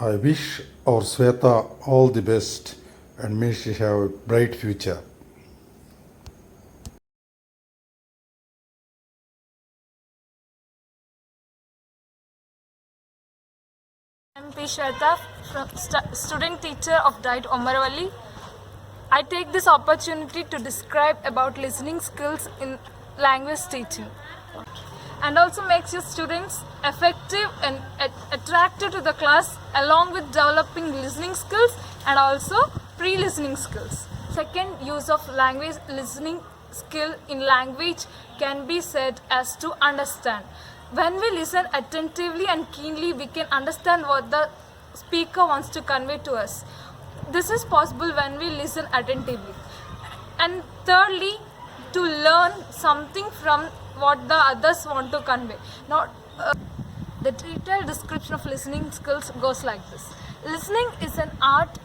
I wish our Sweta all the best and may she have a bright future. I'm P. Shweta, student teacher of Diet Omaravali. I take this opportunity to describe about listening skills in language teaching and also makes your students effective and attractive to the class along with developing listening skills and also pre-listening skills. Second, use of language listening skill in language can be said as to understand. When we listen attentively and keenly, we can understand what the speaker wants to convey to us. This is possible when we listen attentively. And thirdly, to learn something from what the others want to convey. Now, the detailed description of listening skills goes like this. Listening is an art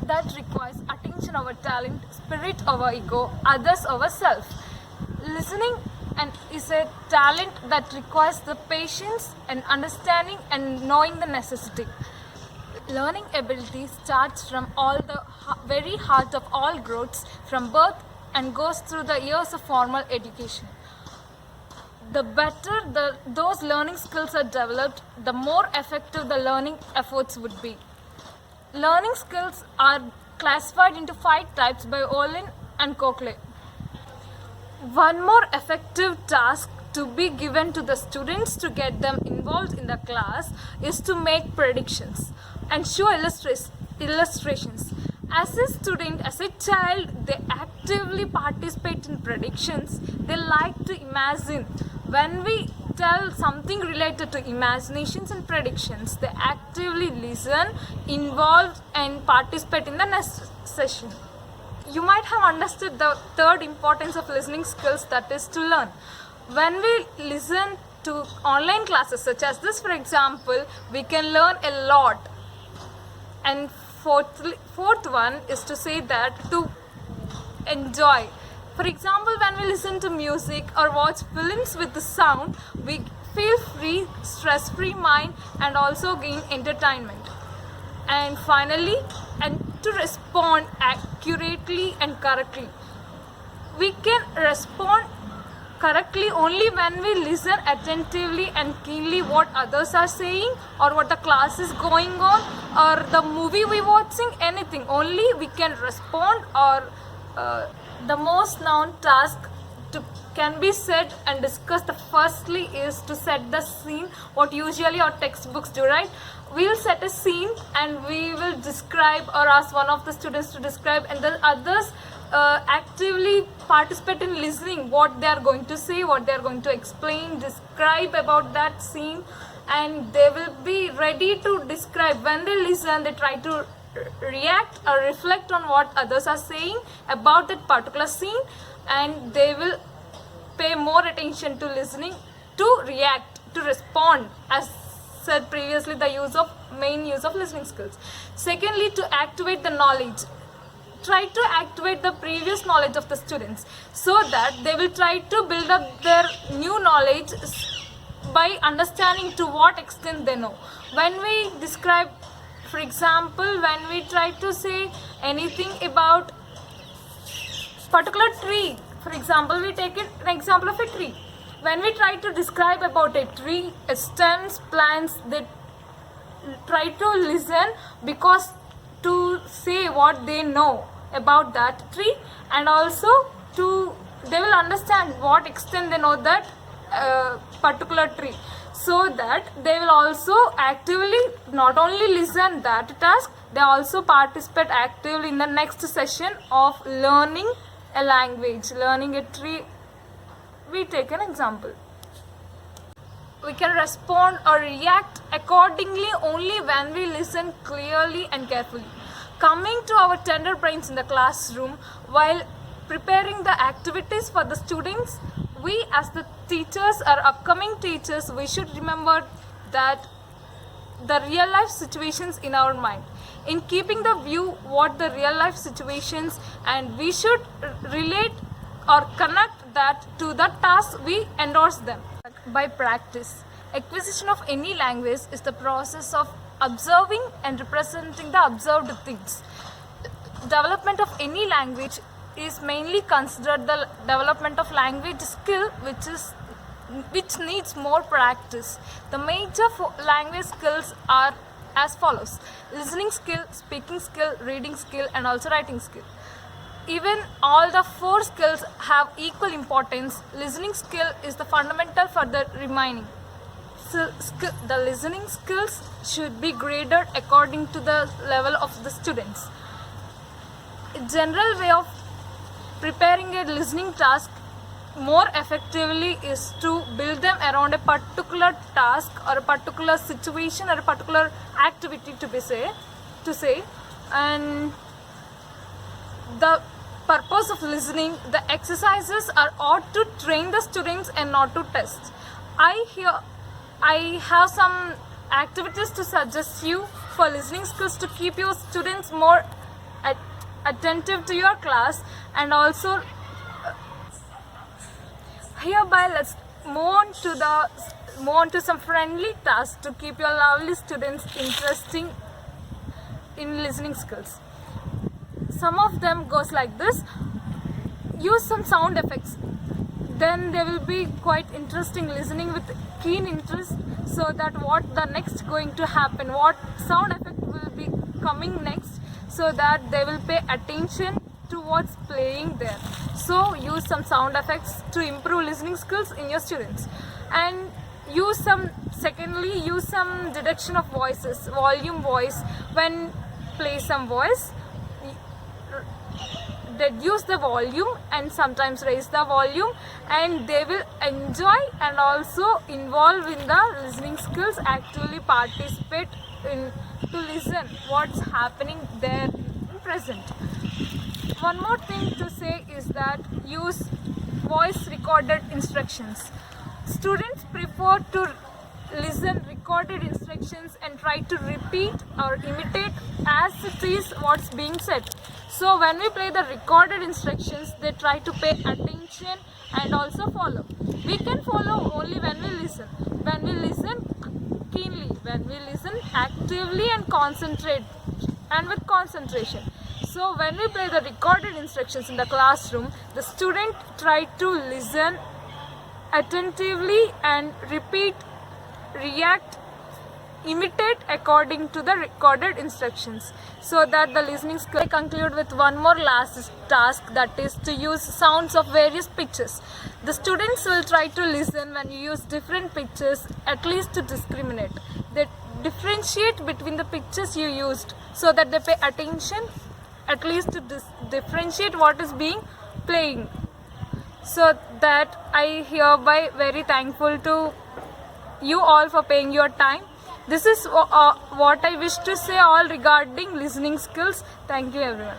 that requires attention over talent, spirit over ego, others over self. Listening is a talent that requires the patience and understanding and knowing the necessity. Learning ability starts from all the very heart of all growths from birth and goes through the years of formal education. The better those learning skills are developed, the more effective the learning efforts would be. Learning skills are classified into 5 types by Olin and Coakley. One more effective task to be given to the students to get them involved in the class is to make predictions and show illustrations. As a student, as a child, they actively participate in predictions. They like to imagine. When we tell something related to imaginations and predictions, they actively listen, involve, and participate in the next session. You might have understood the third importance of listening skills, that is to learn. When we listen to online classes such as this, for example, we can learn a lot. And fourth one is to say that to enjoy. For example, when we listen to music or watch films with the sound, we feel free, stress-free mind and also gain entertainment. And finally, and to respond accurately and correctly. We can respond correctly only when we listen attentively and keenly what others are saying or what the class is going on or the movie we watching, anything. Only we can respond or the most known task can be said and discussed. The firstly is to set the scene, what usually our textbooks do, right? We'll set a scene and we will describe or ask one of the students to describe, and the others actively participate in listening what they are going to say, what they are going to explain, describe about that scene, and they will be ready to describe. When they listen, they try to react or reflect on what others are saying about that particular scene, and they will pay more attention to listening, to react, to respond, as said previously, the main use of listening skills. Secondly, to activate the knowledge. Try to activate the previous knowledge of the students so that they will try to build up their new knowledge by understanding to what extent they know. When we describe, for example, when we try to say anything about particular tree, for example, we take an example of a tree. When we try to describe about a tree, stems, plants, they try to listen because to say what they know about that tree, and also they will understand what extent they know that particular tree, so that they will also actively not only listen that task, they also participate actively in the next session of learning a language, learning a tree. We take an example. We can respond or react accordingly only when we listen clearly and carefully. Coming to our tender brains in the classroom, while preparing the activities for the students, we as the teachers or upcoming teachers, we should remember that the real life situations in our mind. In keeping the view what the real life situations, and we should relate or connect that to the task we endorse them. By practice, acquisition of any language is the process of observing and representing the observed things. Development of any language is mainly considered the development of language skill, which needs more practice. The major language skills are as follows: listening skill, speaking skill, reading skill, and also writing skill. Even all the four skills have equal importance. Listening skill is the fundamental for the remaining. So, the listening skills should be graded according to the level of the students. A general way of preparing a listening task more effectively is to build them around a particular task or a particular situation or a particular activity to say. And the purpose of listening, the exercises are ought to train the students and not to test. I have some activities to suggest you for listening skills to keep your students more attentive to your class, and also hereby let's move on to some friendly tasks to keep your lovely students interesting in listening skills. Some of them goes like this: use some sound effects, then they will be quite interesting listening with keen interest, so that what the next going to happen, what sound effect will be coming next, so that they will pay attention to what's playing there. So use some sound effects to improve listening skills in your students. And use some detection of voices, volume voice. When play some voice, reduce the volume and sometimes raise the volume, and they will enjoy and also involve in the listening skills, actively participate in to listen what's happening there in present. One more thing to say is that use voice recorded instructions. Students prefer to listen recorded instructions and try to repeat or imitate as it is what's being said. So when we play the recorded instructions, they try to pay attention and also follow. We can follow only when we listen. When we listen keenly, when we listen actively and concentrate and with concentration. So when we play the recorded instructions in the classroom, the student try to listen attentively and repeat, react, imitate according to the recorded instructions, so that the listening skill. I conclude with one more last task, that is to use sounds of various pitches. The students will try to listen when you use different pitches, at least to discriminate. They differentiate between the pitches you used, so that they pay attention at least to differentiate what is being playing. So that I hereby very thankful to you all for paying your time. This is what I wish to say all regarding listening skills. Thank you everyone.